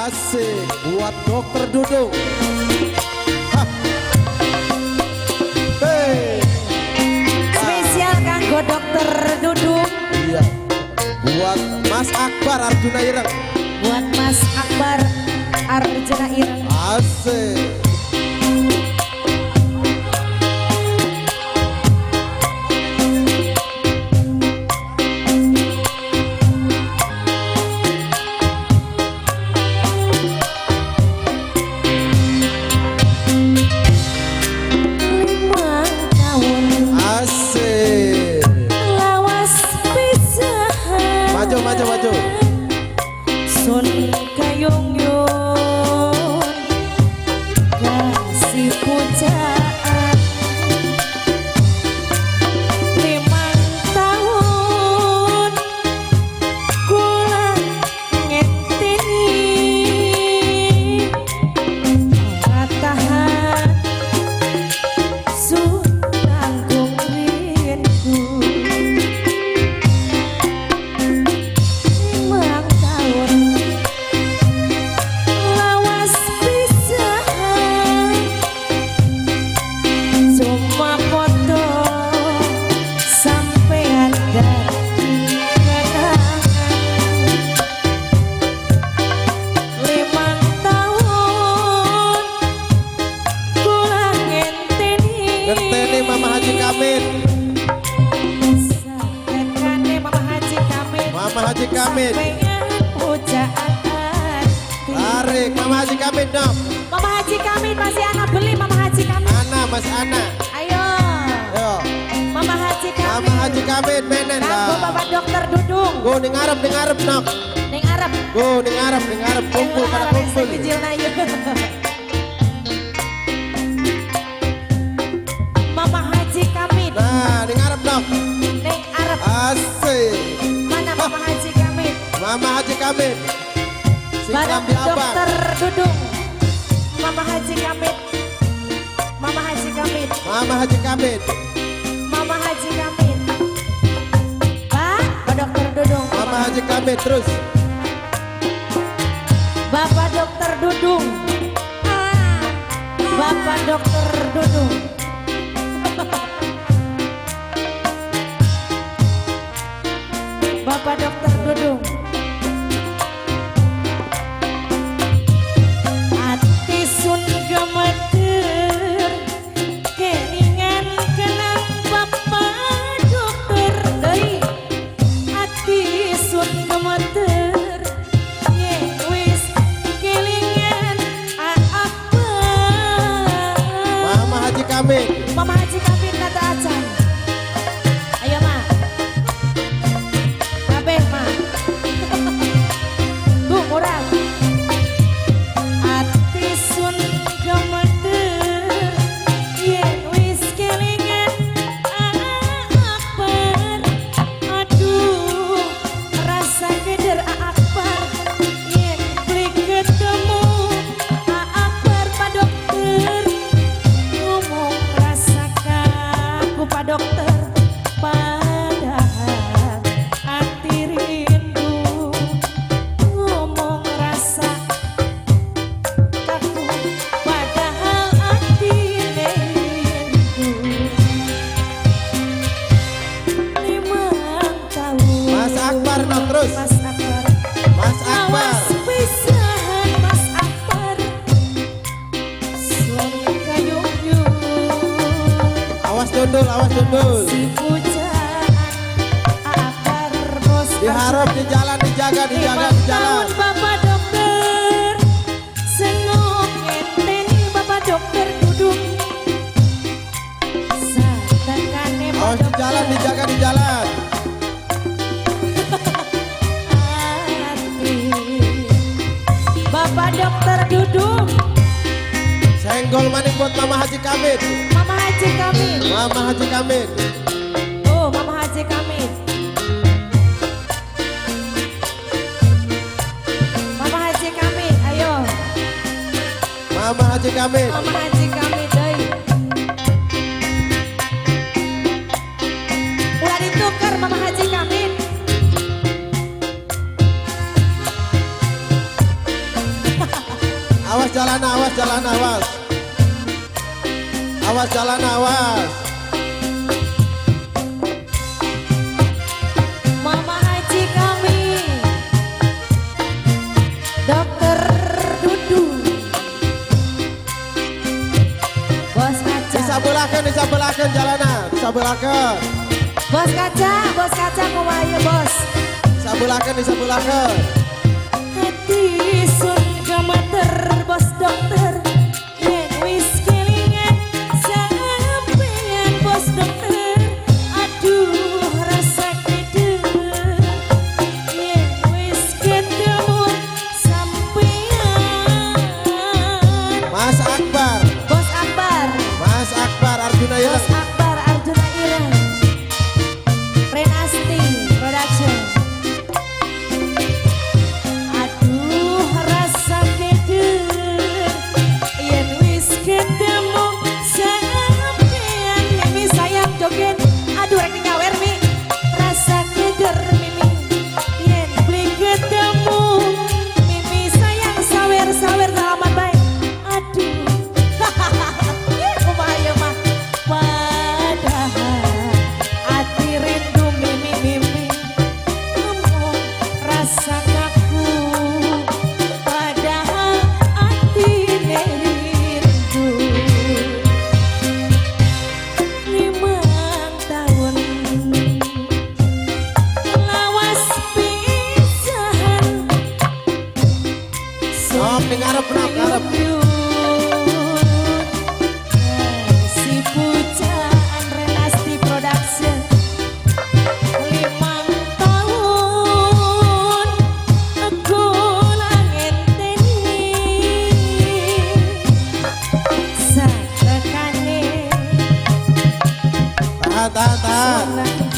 Asik buat dokter Dudung. Hah. Hey. Spesial kanggo dokter Dudung. Iya. Buat Mas Akbar Arjuna Ireng. Buat Mas Akbar Arjuna Ireng. Asik. Maju. Sun kayung yun kasih pujaan 5 tahun kula ngenteni katahan sun tanggung rindu. Ngerteni Mama Haji Kamit. Mama Haji Kamit. Tarik Mama Haji Kamit dong. Mama Haji Kamit masih anak beli Mama Haji Kamit. Ana masih Ana. Ayo. Yo. Mama Haji Kamit. Mama Haji Kamit menen dah. Bapak dokter Dudung. Go ning arep nok. Ning arep. Go ning arep kumpul pada kumpul. Mama Haji Kamit. Nah, ning arep nok. Ning arep. Asik. Mana Mama Haji Kamit? Mama Haji Kamit. Bapak dokter Dudung. Mama Haji Kamit. Mama Haji Kamit. Mama Haji Kamit. Mama Haji Kamit. Pak dokter Dudung. Mama Haji Kamit terus. Bapak dokter Dudung. Bapak dokter Dudung. Bapak dokter Dudung. Ati sun gemeter kelingan kenang Bapak dokter deui. Ati sun gemeter yen wis kelingan apa. Mama Haji Kamit. Mama Haji Kamit kata acan. Ayo Ma. Kabeh Ma. Tuh murah. Ati sun gemeter yen wis kelingan akbar. Aduh rasa keder akbar yen beli ketemu akbar Pak dokter. Ngomong rasa kaku Pak dokter, padahal hati rindu. Ngomong rasa kaku, padahal hati rindu. 5 tahun. Mas Akbar nok terus. Mas Akbar. Mas Akbar. Awas pisahan Mas Akbar. Sun kayung-yung. Awas dundul. Si pujaan Akbar bos. Diharap di jalan dijaga di 5 tahun jalan. Bapak dokter. Seneng ngenteni Bapak dokter Dudung. Satekane Awas di jalan dijaga di jalan. hati. Bapak dokter Dudung. Senggol maning buat Mama Haji Kamit. Mama Haji Kamit. Mama Haji Kamit. Oh, Mama Haji Kamit. Mama Haji Kamit, ayo. Mama Haji Kamit. Mama Haji Kamit, deui. Ulah ditukar Mama Haji Kamit. jalan awas, jalan awas. Awas jalan awas. Mama Haji kami, Dokter Dudu, Bos Kaca. Disabelakan jalanan, disabelakan. Bos Kaca kumaha bos. Disabelakan. Hati sun kamater bos dokter, yen wis kelingan sampean bos dokter. Aduh rasa gede, yen wis ketemu sampean. Mas Akbar, Bos Akbar, Mas Akbar Arjuna ya. Bos Akbar Arjuna Ireng, Renasti Production. Aduh rasa gede, yen wis ketemu sampean. Mimi sayang joget, aduh rek nyawer mi. Rasa keder Mimi, yen beli ketemu. Mimi sayang sawer selamat baik. Aduh, kumaha ieu mah. Padahal hati rindu Mimi ngomong rasa kaku. Padahal hati rindu 5 tahun lawas pisahan. Nom, ning ngarep, ngarep. Si pujaan Renasti Production 5 tahun aku ngenteni satekane Tahan. sunah